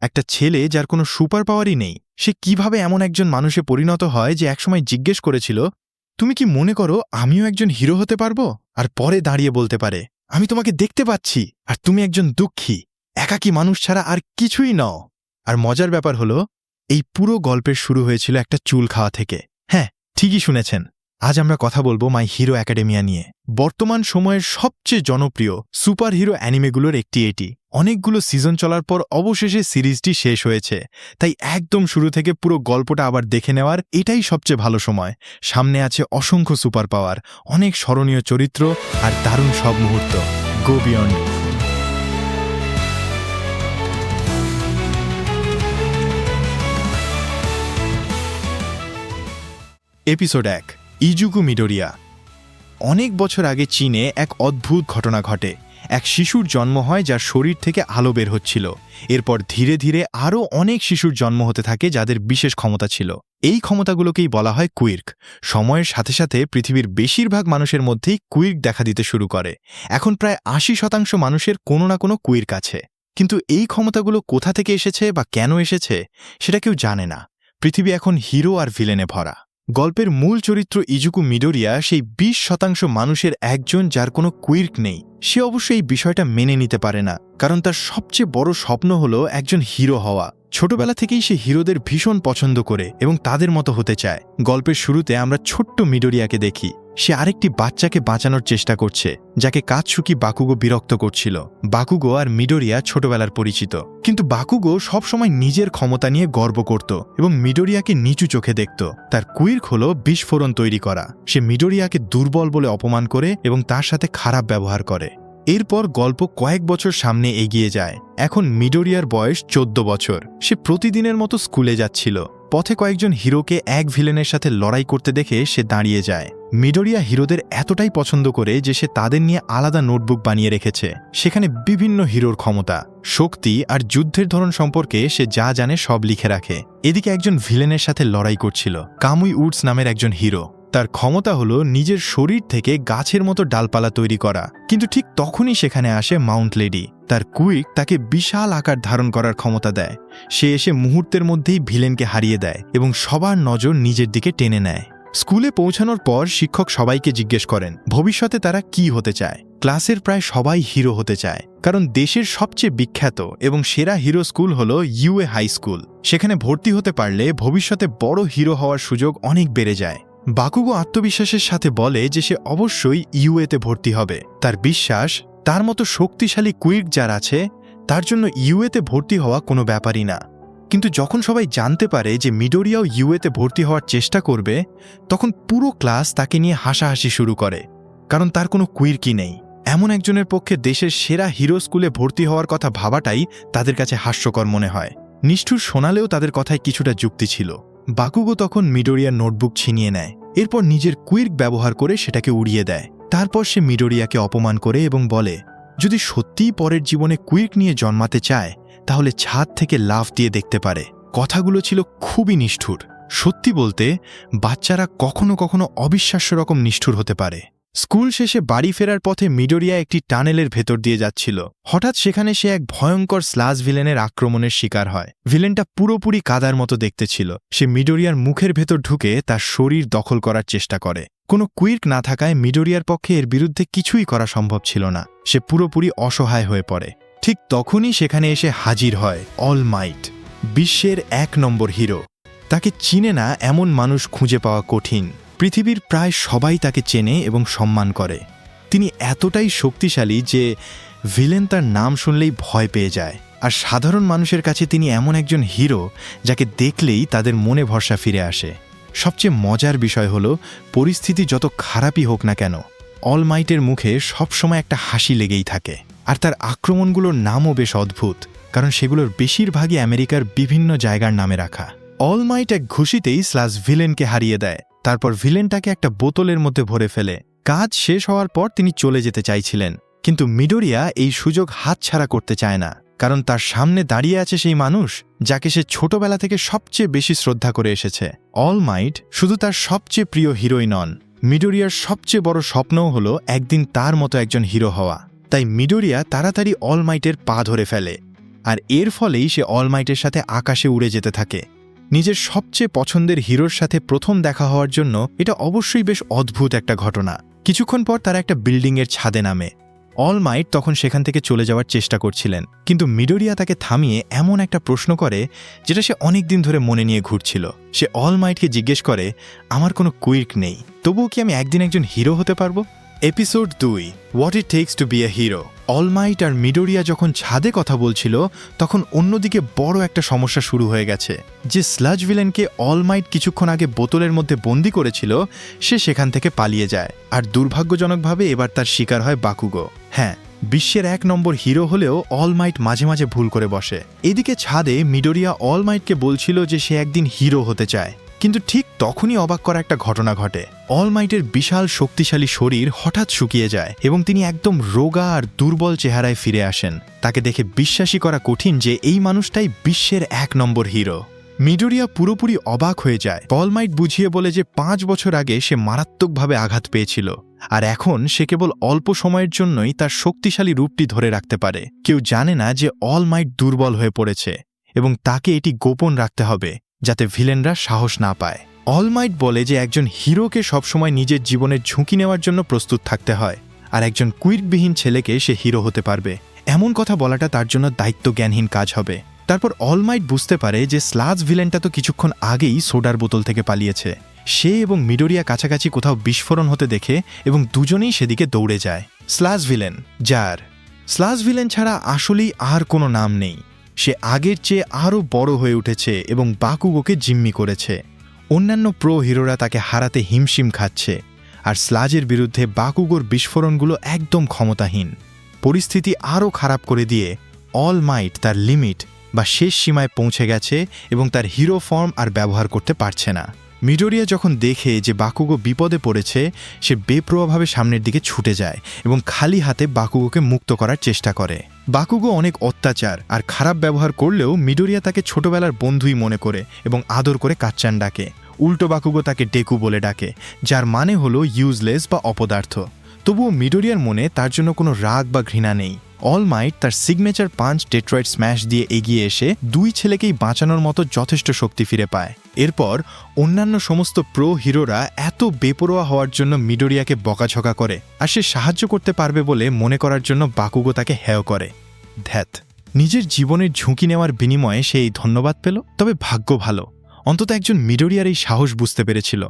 একটা ছেলে যার কোনো সুপার পাওয়ারই নেই, সে কিভাবে এমন একজন মানুষে পরিণত হয় যে একসময় জিজ্ঞেস করেছিল, তুমি কি মনে করো আমিও একজন হিরো হতে পারবো? আর পরে দাঁড়িয়ে বলতে পারে, আমি তোমাকে দেখতে পাচ্ছি আর তুমি একজন দুঃখী, একাকী মানুষ ছাড়া আর কিছুই নও। আর মজার ব্যাপার হলো, এই পুরো গল্পের শুরু হয়েছিল একটা চুল খাওয়া থেকে। হ্যাঁ, ঠিকই শুনেছেন। আজ আমরা কথা বলবো মাই হিরো একাডেমিয়া নিয়ে। বর্তমান সময়ের সবচেয়ে জনপ্রিয় সুপার হিরো অ্যানিমেগুলোর একটি এটি। অনেকগুলো সিজন চলার পর অবশেষে সিরিজটি শেষ হয়েছে, তাই একদম শুরু থেকে পুরো গল্পটা আবার দেখে নেওয়ার এটাই সবচেয়ে ভালো সময়। সামনে আছে অসংখ্য সুপার পাওয়ার, অনেক স্মরণীয় চরিত্র আর দারুণ সব মুহূর্ত। গো বিয়ন্ড। এপিসোড 1, ইজুকু মিডোরিয়া। অনেক বছর আগে চীনে এক অদ্ভুত ঘটনা ঘটে। এক শিশুর জন্ম হয় যার শরীর থেকে আলো বের হচ্ছিল। এরপর ধীরে ধীরে আরও অনেক শিশুর জন্ম হতে থাকে যাদের বিশেষ ক্ষমতা ছিল। এই ক্ষমতাগুলোকেই বলা হয় কুইর্ক। সময়ের সাথে সাথে পৃথিবীর বেশিরভাগ মানুষের মধ্যেই কুইর্ক দেখা দিতে শুরু করে। এখন প্রায় 80% মানুষের কোনো না কোনো কুইর্ক আছে। কিন্তু এই ক্ষমতাগুলো কোথা থেকে এসেছে বা কেন এসেছে সেটা কেউ জানে না। পৃথিবী এখন হিরো আর ভিলেনে ভরা। গল্পের মূল চরিত্র ইজুকু মিডোরিয়া সেই 20% মানুষের একজন যার কোনো কুইর্ক নেই। সে অবশ্যই এই বিষয়টা মেনে নিতে পারে না, কারণ তার সবচেয়ে বড় স্বপ্ন হলো একজন হিরো হওয়া। ছোটবেলা থেকেই সে হিরোদের ভীষণ পছন্দ করে এবং তাদের মতো হতে চায়। গল্পের শুরুতে আমরা ছোট্ট মিডোরিয়াকে দেখি। সে আরেকটি বাচ্চাকে বাঁচানোর চেষ্টা করছে, যাকে কাতসুকি বাকুগো বিরক্ত করছিল। বাকুগো আর মিডোরিয়া ছোটবেলার পরিচিত, কিন্তু বাকুগো সবসময় নিজের ক্ষমতা নিয়ে গর্ব করত এবং মিডোরিয়াকে নিচু চোখে দেখত। তার কুইর্ক হল বিস্ফোরণ তৈরি করা। সে মিডোরিয়াকে দুর্বল বলে অপমান করে এবং তার সাথে খারাপ ব্যবহার করে। এরপর গল্প কয়েক বছর সামনে এগিয়ে যায়। এখন মিডোরিয়ার বয়স 14 বছর। সে প্রতিদিনের মতো স্কুলে যাচ্ছিল। পথে কয়েকজন হিরোকে এক ভিলেনের সাথে লড়াই করতে দেখে সে দাঁড়িয়ে যায়। মিডোরিয়া হিরোদের এতটাই পছন্দ করে যে সে তাদের নিয়ে আলাদা নোটবুক বানিয়ে রেখেছে। সেখানে বিভিন্ন হিরোর ক্ষমতা, শক্তি আর যুদ্ধের ধরন সম্পর্কে সে যা জানে সব লিখে রাখে। এদিকে একজন ভিলেনের সাথে লড়াই করছিল কামুই উডস নামের একজন হিরো। তার ক্ষমতা হলো নিজের শরীর থেকে গাছের মতো ডালপালা তৈরি করা। কিন্তু ঠিক তখনই সেখানে আসে মাউন্ট লেডি। তার কুইক তাকে বিশাল আকার ধারণ করার ক্ষমতা দেয়। সে এসে মুহূর্তের মধ্যেই ভিলেনকে হারিয়ে দেয় এবং সবার নজর নিজের দিকে টেনে নেয়। স্কুলে পৌঁছানোর পর শিক্ষক সবাইকে জিজ্ঞেস করেন ভবিষ্যতে তারা কি হতে চায়। ক্লাসের প্রায় সবাই হিরো হতে চায়, কারণ দেশের সবচেয়ে বিখ্যাত এবং সেরা হিরো স্কুল হলো ইউএ হাই স্কুল। সেখানে ভর্তি হতে পারলে ভবিষ্যতে বড় হিরো হওয়ার সুযোগ অনেক বেড়ে যায়। বাকুগো আত্মবিশ্বাসের সাথে বলে যে সে অবশ্যই ইউএতে ভর্তি হবে। তার বিশ্বাস, তার মতো শক্তিশালী কুইর্ক যার আছে তার জন্য ইউএতে ভর্তি হওয়া কোনো ব্যাপারই না। কিন্তু যখন সবাই জানতে পারে যে মিডোরিয়াও ইউএতে ভর্তি হওয়ার চেষ্টা করবে, তখন পুরো ক্লাস তাকে নিয়ে হাসাহাসি শুরু করে, কারণ তার কোনো কুইর্কই নেই। এমন একজনের পক্ষে দেশের সেরা হিরো স্কুলে ভর্তি হওয়ার কথা ভাবাটাই তাদের কাছে হাস্যকর মনে হয়। নিষ্ঠুর শোনালেও তাদের কথায় কিছুটা যুক্তি ছিল। বাকুগো তখন মিডোরিয়ার নোটবুক ছিনিয়ে নেয়। এরপর নিজের কুইর্ক ব্যবহার করে সেটাকে উড়িয়ে দেয়। তারপর সে মিডোরিয়াকে অপমান করে এবং বলে, যদি সত্যিই পরের জীবনে কুইর্ক নিয়ে জন্মাতে চায় তাহলে ছাদ থেকে লাফ দিয়ে দেখতে পারে। কথাগুলো ছিল খুবই নিষ্ঠুর। সত্যি বলতে, বাচ্চারা কখনো কখনো অবিশ্বাস্য রকম নিষ্ঠুর হতে পারে। স্কুল শেষে বাড়ি ফেরার পথে মিডোরিয়া একটি টানেলের ভেতর দিয়ে যাচ্ছিল। হঠাৎ সেখানে সে এক ভয়ঙ্কর স্লাজ ভিলেনের আক্রমণের শিকার হয়। ভিলেনটা পুরোপুরি কাদার মতো দেখতে ছিল। সে মিডোরিয়ার মুখের ভেতর ঢুকে তার শরীর দখল করার চেষ্টা করে। কোনো কুইর্ক না থাকায় মিডোরিয়ার পক্ষে এর বিরুদ্ধে কিছুই করা সম্ভব ছিল না। সে পুরোপুরি অসহায় হয়ে পড়ে। ঠিক তখনই সেখানে এসে হাজির হয় অল মাইট, বিশ্বের 1 নম্বর হিরো। তাকে চিনে না এমন মানুষ খুঁজে পাওয়া কঠিন। পৃথিবীর প্রায় সবাই তাকে চেনে এবং সম্মান করে। তিনি এতটাই শক্তিশালী যে ভিলেন তার নাম শুনলেই ভয় পেয়ে যায়। আর সাধারণ মানুষের কাছে তিনি এমন একজন হিরো যাকে দেখলেই তাদের মনে ভরসা ফিরে আসে। সবচেয়ে মজার বিষয় হলো, পরিস্থিতি যত খারাপই হোক না কেন, অল মাইটের মুখে সবসময় একটা হাসি লেগেই থাকে। আর তার আক্রমণগুলোর নামও বেশ অদ্ভুত, কারণ সেগুলোর বেশিরভাগই আমেরিকার বিভিন্ন জায়গার নামে রাখা। অল মাইট এক ঘুষিতেই স্লাস ভিলেনকে হারিয়ে দেয়। তারপর ভিলেনটাকে একটা বোতলের মধ্যে ভরে ফেলে। কাজ শেষ হওয়ার পর তিনি চলে যেতে চাইছিলেন, কিন্তু মিডোরিয়া এই সুযোগ হাতছাড়া করতে চায় না, কারণ তার সামনে দাঁড়িয়ে আছে সেই মানুষ যাকে সে ছোটবেলা থেকে সবচেয়ে বেশি শ্রদ্ধা করে এসেছে। অল মাইট শুধু তার সবচেয়ে প্রিয় হিরোই নন, মিডোরিয়ার সবচেয়ে বড় স্বপ্নও হলো একদিন তার মতো একজন হিরো হওয়া। তাই মিডোরিয়া তাড়াতাড়ি অল মাইটের পা ধরে ফেলে। আর এর ফলেই সে অলমাইটের সাথে আকাশে উড়ে যেতে থাকে। নিজের সবচেয়ে পছন্দের হিরোর সাথে প্রথম দেখা হওয়ার জন্য এটা অবশ্যই বেশ অদ্ভুত একটা ঘটনা। কিছুক্ষণ পর তারা একটা বিল্ডিংয়ের ছাদে নামে। অলমাইট তখন সেখান থেকে চলে যাওয়ার চেষ্টা করছিলেন, কিন্তু মিডোরিয়া তাকে থামিয়ে এমন একটা প্রশ্ন করে যেটা সে অনেক দিন ধরে মনে নিয়ে ঘুরছিল। সে অলমাইটকে জিজ্ঞেস করে, আমার কোনো কুইর্ক নেই, তবুও কি আমি একদিন একজন হিরো হতে পারবো? Episode 2, what it takes to be a hero. All Might আর মিডোরিয়া যখন ছাদে কথা বলছিল, তখন অন্যদিকে বড় একটা সমস্যা শুরু হয়ে গেছে। যে স্লাজ ভিলেনকে অলমাইট কিছুক্ষণ আগে বোতলের মধ্যে বন্দি করেছিল, সে সেখান থেকে পালিয়ে যায়। আর দুর্ভাগ্যজনকভাবে এবার তার শিকার হয় বাকুগো। হ্যাঁ, বিশ্বের 1 নম্বর হিরো হলেও অলমাইট মাঝে মাঝে ভুল করে বসে। এদিকে ছাদে মিডোরিয়া অলমাইটকে বলছিল যে সে একদিন হিরো হতে চায়, কিন্তু ঠিক তখনই অবাক করা একটা ঘটনা ঘটে। অলমাইটের বিশাল শক্তিশালী শরীর হঠাৎ শুকিয়ে যায় এবং তিনি একদম রোগা আর দুর্বল চেহারায় ফিরে আসেন। তাকে দেখে বিশ্বাসই করা কঠিন যে এই মানুষটাই বিশ্বের 1 নম্বর হিরো। মিডোরিয়া পুরোপুরি অবাক হয়ে যায়। অলমাইট বুঝিয়ে বলে যে 5 বছর আগে সে মারাত্মকভাবে আঘাত পেয়েছিল, আর এখন সে কেবল অল্প সময়ের জন্যই তার শক্তিশালী রূপটি ধরে রাখতে পারে। কেউ জানে না যে অলমাইট দুর্বল হয়ে পড়েছে এবং তাকে এটি গোপন রাখতে হবে যাতে ভিলেনরা সাহস না পায়। অলমাইট বলে যে একজন হিরোকে সবসময় নিজের জীবনের ঝুঁকি নেওয়ার জন্য প্রস্তুত থাকতে হয়, আর একজন কুইর্কবিহীন ছেলেকে সে হিরো হতে পারবে। এমন কথা বলাটা তার জন্য দায়িত্বজ্ঞানহীন কাজ হবে। তারপর অলমাইট বুঝতে পারে যে স্লাজ ভিলেনটা তো কিছুক্ষণ আগেই সোডার বোতল থেকে পালিয়েছে। সে এবং মিডোরিয়া কাছাকাছি কোথাও বিস্ফোরণ হতে দেখে এবং দুজনেই সেদিকে দৌড়ে যায়। স্লাজ ভিলেন যার স্লাজ ভিলেন ছাড়া আসলেই আর কোনো নাম নেই। সে আগের চেয়ে আরও বড় হয়ে উঠেছে এবং বাকুগোকে জিম্মি করেছে। অন্যান্য প্রো হিরোরা তাকে হারাতে হিমশিম খাচ্ছে, আর স্লাজের বিরুদ্ধে বাকুগোর বিস্ফোরণগুলো একদম ক্ষমতাহীন। পরিস্থিতি আরও খারাপ করে দিয়ে অলমাইট তার লিমিট বা শেষ সীমায় পৌঁছে গেছে এবং তার হিরো ফর্ম আর ব্যবহার করতে পারছে না। মিডোরিয়া যখন দেখে যে বাকুগো বিপদে পড়েছে, সে বেপরোয়াভাবে সামনের দিকে ছুটে যায় এবং খালি হাতে বাকুগোকে মুক্ত করার চেষ্টা করে। বাকুগো অনেক অত্যাচার আর খারাপ ব্যবহার করলেও মিডোরিয়া তাকে ছোটবেলার বন্ধুই মনে করে এবং আদর করে কাচ্চান ডাকে। উল্টো বাকুগো তাকে ডেকু বলে ডাকে, যার মানে হলো ইউজলেস বা অপদার্থ। তবুও মিডোরিয়ার মনে তার জন্য কোনো রাগ বা ঘৃণা নেই। অলমাইট তার সিগনেচার পাঞ্চ ডেট্রয়েড স্ম্যাশ দিয়ে এগিয়ে এসে 2 ছেলেকেই বাঁচানোর মতো যথেষ্ট শক্তি ফিরে পায়। এরপর অন্যান্য সমস্ত প্রো হিরোরা এত বেপরোয়া হওয়ার জন্য মিডোরিয়াকে বকাঝকা করে, আর সে সাহায্য করতে পারবে বলে মনে করার জন্য বাকুগো তাকে হেয় করে। ধ্যাত, নিজের জীবনের ঝুঁকি নেওয়ার বিনিময়ে সে এই ধন্যবাদ পেল। তবে ভাগ্য ভালো, অন্তত একজন মিডোরিয়ার এই সাহস বুঝতে পেরেছিল।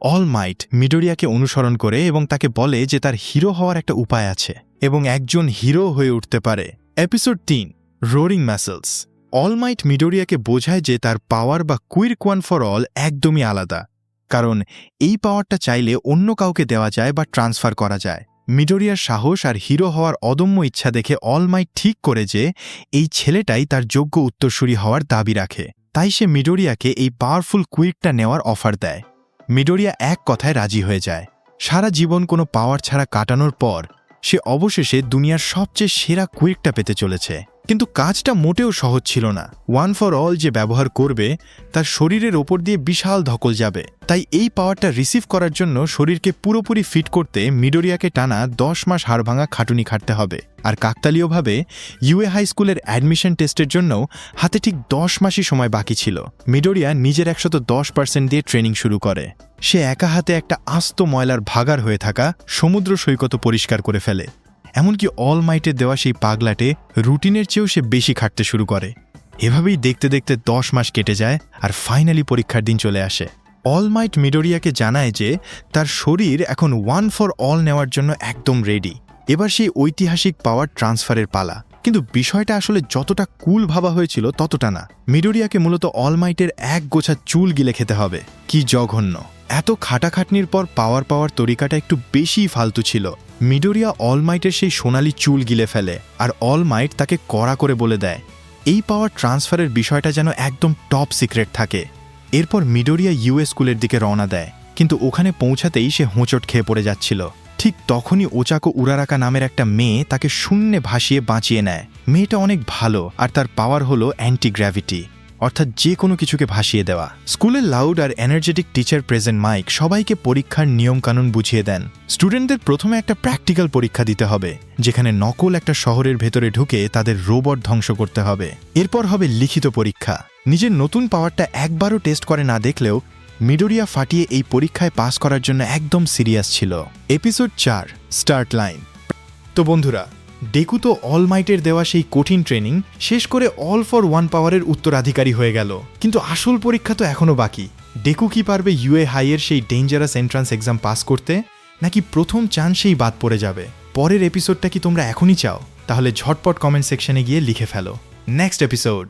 অলমাইট মিডোরিয়াকে অনুসরণ করে এবং তাকে বলে যে তার হিরো হওয়ার একটা উপায় আছে এবং একজন হিরো হয়ে উঠতে পারে। Episode 3, roaring ম্যাসেলস। অলমাইট মিডোরিয়াকে বোঝায় যে তার পাওয়ার বা কুইর্ক ওয়ান ফর অল একদমই আলাদা, কারণ এই পাওয়ারটা চাইলে অন্য কাউকে দেওয়া যায় বা ট্রান্সফার করা যায়। মিডোরিয়ার সাহস আর হিরো হওয়ার অদম্য ইচ্ছা দেখে অলমাইট ঠিক করে যে এই ছেলেটাই তার যোগ্য উত্তরসূরি হওয়ার দাবি রাখে। তাই সে মিডোরিয়াকে এই পাওয়ারফুল কুইর্কটা নেওয়ার অফার দেয়। মিডোরিয়া এক কথায় রাজি হয়ে যায়। সারা জীবন কোনো পাওয়ার ছাড়া কাটানোর পর সে অবশেষে দুনিয়ার সবচেয়ে সেরা কুইর্কটা পেতে চলেছে। কিন্তু কাজটা মোটেও সহজ ছিল না। ওয়ান ফর অল যে ব্যবহার করবে তার শরীরের ওপর দিয়ে বিশাল ধকল যাবে। তাই এই পাওয়ারটা রিসিভ করার জন্য শরীরকে পুরোপুরি ফিট করতে মিডোরিয়াকে টানা 10 মাস হাড়ভাঙা খাটুনি খাটতে হবে। আর কাকতালীয়ভাবে ইউএ হাই স্কুলের অ্যাডমিশন টেস্টের জন্যও হাতে ঠিক 10 মাসই সময় বাকি ছিল। মিডোরিয়া নিজের 110% দিয়ে ট্রেনিং শুরু করে। সে একা হাতে একটা আস্ত ময়লার ভাগার হয়ে থাকা সমুদ্র সৈকত পরিষ্কার করে ফেলে। এমনকি অলমাইটের দেওয়া সেই পাগলাটে রুটিনের চেয়েও সে বেশি খাটতে শুরু করে। এভাবেই দেখতে দেখতে 10 মাস কেটে যায় আর ফাইনালি পরীক্ষার দিন চলে আসে। অলমাইট মিডোরিয়াকে জানায় যে তার শরীর এখন ওয়ান ফর অল নেওয়ার জন্য একদম রেডি। এবার সেই ঐতিহাসিক পাওয়ার ট্রান্সফারের পালা। কিন্তু বিষয়টা আসলে যতটা কুল ভাবা হয়েছিল ততটা না। মিডোরিয়াকে মূলত অলমাইটের এক গোছা চুল গিলে খেতে হবে। কি জঘন্য! এত খাটাখাটনির পর পাওয়ার তরিকাটা একটু বেশিই ফালতু ছিল। মিডোরিয়া অলমাইটের সেই সোনালি চুল গিলে ফেলে, আর অলমাইট তাকে কড়া করে বলে দেয় এই পাওয়ার ট্রান্সফারের বিষয়টা যেন একদম টপ সিক্রেট থাকে। এরপর মিডোরিয়া ইউএস স্কুলের দিকে রওনা দেয়, কিন্তু ওখানে পৌঁছাতেই সে হোঁচট খেয়ে পড়ে যাচ্ছিল। ঠিক তখনই ওচাকো উরারাকা নামের একটা মেয়ে তাকে শূন্যে ভাসিয়ে বাঁচিয়ে নেয়। মেয়েটা অনেক ভালো আর তার পাওয়ার হলো অ্যান্টি গ্র্যাভিটি। অর্থাৎ যে কোনো কিছুকে ভাসিয়ে দেওয়া। স্কুলের লাউড আর এনার্জেটিক টিচার প্রেজেন্ট মাইক সবাইকে পরীক্ষার নিয়মকানুন বুঝিয়ে দেন। স্টুডেন্টদের প্রথমে একটা প্র্যাকটিক্যাল পরীক্ষা দিতে হবে, যেখানে নকল একটা শহরের ভেতরে ঢুকে তাদের রোবট ধ্বংস করতে হবে। এরপর হবে লিখিত পরীক্ষা। নিজের নতুন পাওয়ারটা একবারও টেস্ট করে না দেখলেও মিডোরিয়া ফাটিয়ে এই পরীক্ষায় পাস করার জন্য একদম সিরিয়াস ছিল। Episode 4, start line. তো বন্ধুরা, ডেকু তো অলমাইটের দেওয়া সেই কঠিন ট্রেনিং শেষ করে অল ফর ওয়ান পাওয়ারের উত্তরাধিকারী হয়ে গেল, কিন্তু আসল পরীক্ষা তো এখনও বাকি। ডেকু কি পারবে ইউএ হাইয়ের সেই ডেঞ্জারাস এন্ট্রান্স এক্সাম পাস করতে, নাকি প্রথম চান্সেই বাদ পড়ে যাবে? পরের এপিসোডটা কি তোমরা এখনই চাও? তাহলে ঝটপট কমেন্ট সেকশনে গিয়ে লিখে ফেলো। Next episode.